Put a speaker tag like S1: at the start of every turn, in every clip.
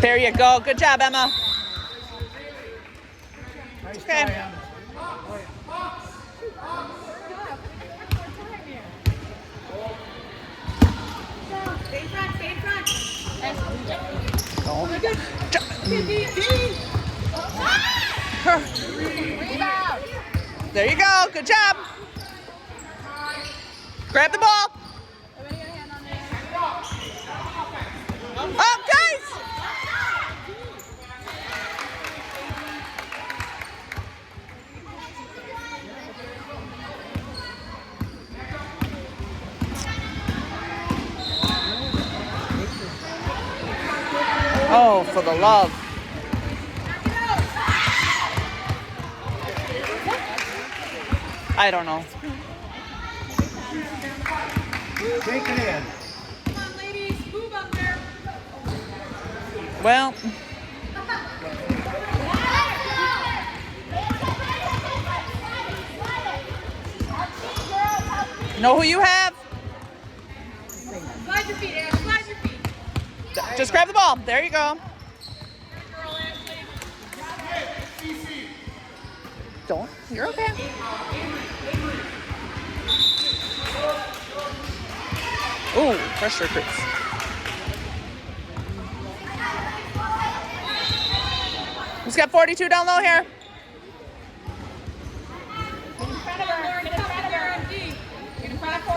S1: There you go. Good job, Emma.
S2: Nice
S1: Okay.
S2: try, Emma.
S3: Stay in front, stay in front. Rebound.
S1: There you go. Good job. Grab the ball. Up, guys. Oh, for the love. I don't know.
S2: Take it in.
S3: Come on, ladies, move up there.
S1: Well, know who you have?
S3: Slide your feet, Ash, slide your feet.
S1: Just grab the ball. There you go.
S3: Girl, Ashley.
S1: Don't. You're okay. Ooh, pressure creeps. Who's got 42 down low here?
S3: Get in front of her, get in front of her, MD. Get in front of 42.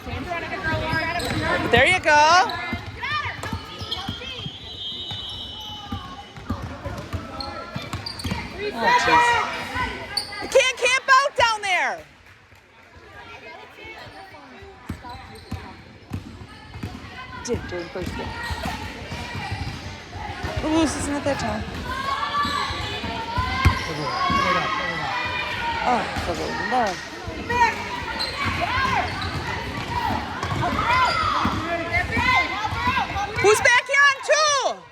S3: Stay in front of the girl, in front of her.
S1: There you go. Oh, jeez. You can't camp out down there. Did during first game. Ooh, this isn't at that time. Oh, for the love. Who's back here on two?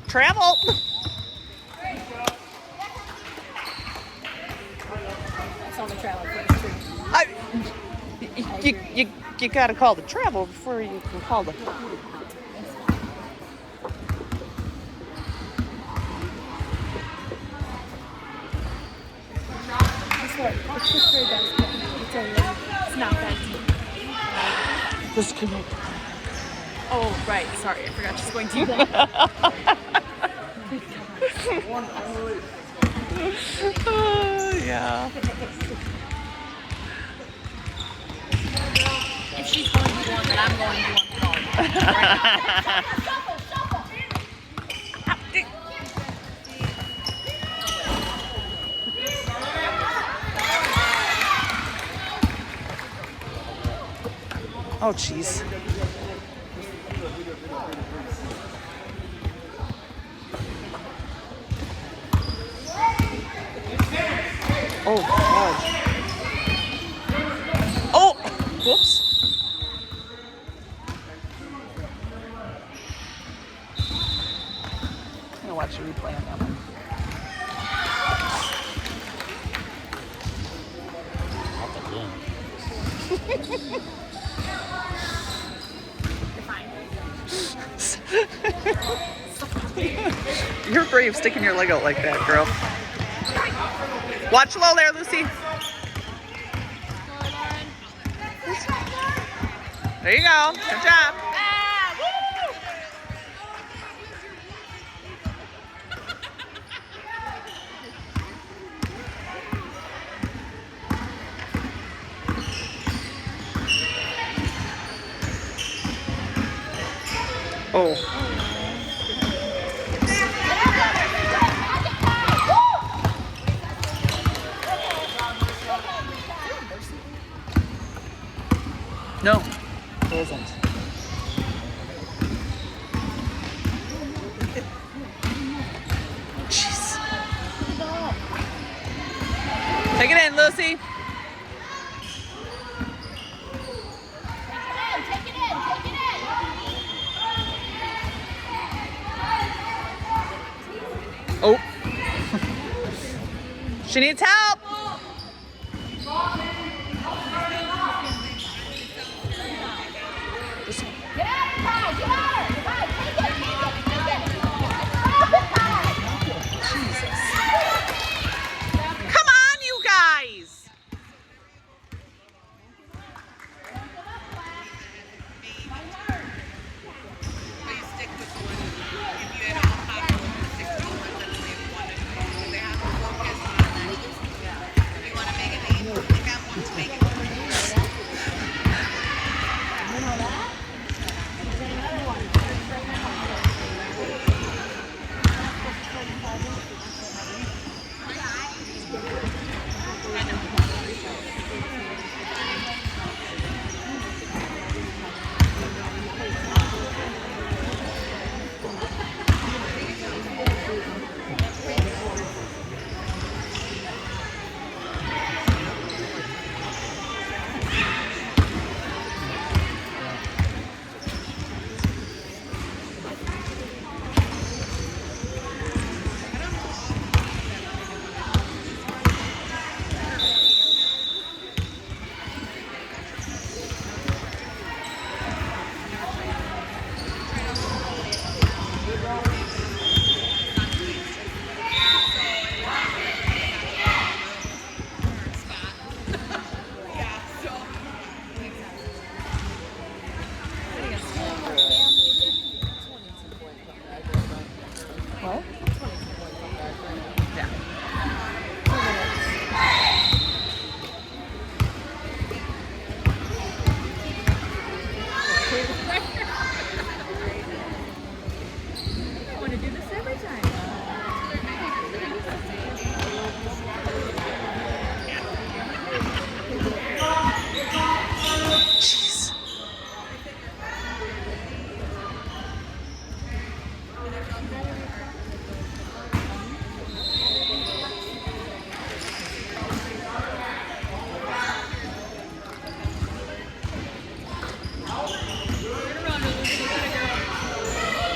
S1: Travel.
S3: That's on the travel.
S1: You gotta call the travel before you can call the.
S3: It's just very best. It's not that deep.
S1: Disconnect.
S3: Oh, right. Sorry, I forgot she's going deep.
S1: Yeah.
S3: If she's going to one, then I'm going to
S1: Oh, jeez. Oh, God. Oh, whoops. I'm gonna watch the replay on that one. You're brave sticking your leg out like that, girl. Watch low there, Lucy. There you go. Good job. Oh. No, it isn't. Jeez. Take it in, Lucy. Oh. She needs help.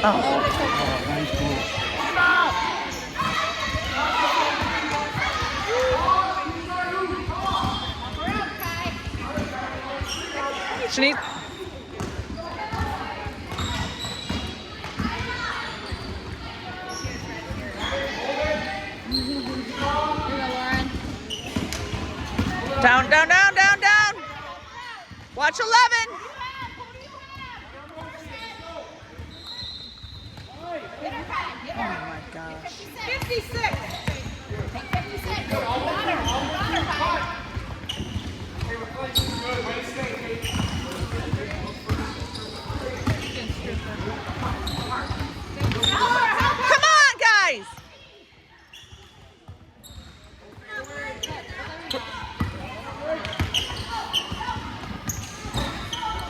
S2: Oh, nice move.
S1: Shanice. Down, down, down, down, down. Watch 11. Oh my gosh.
S3: 56.
S1: Come on, guys.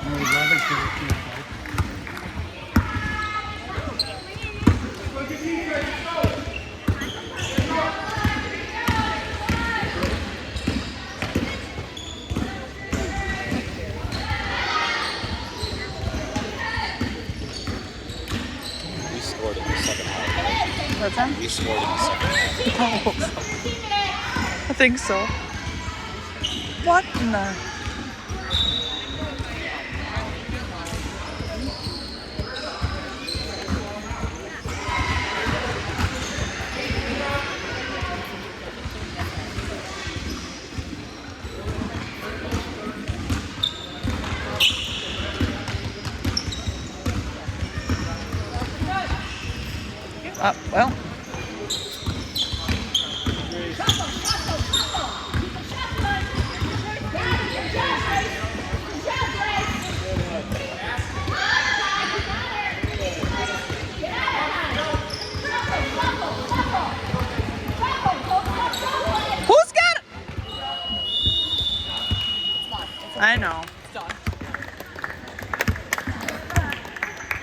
S2: No, Robert can't fight.
S4: We scored in the second half.
S1: What's that?
S4: We scored in the second half.
S1: I think so. What in the? Well. Who's got it? I know.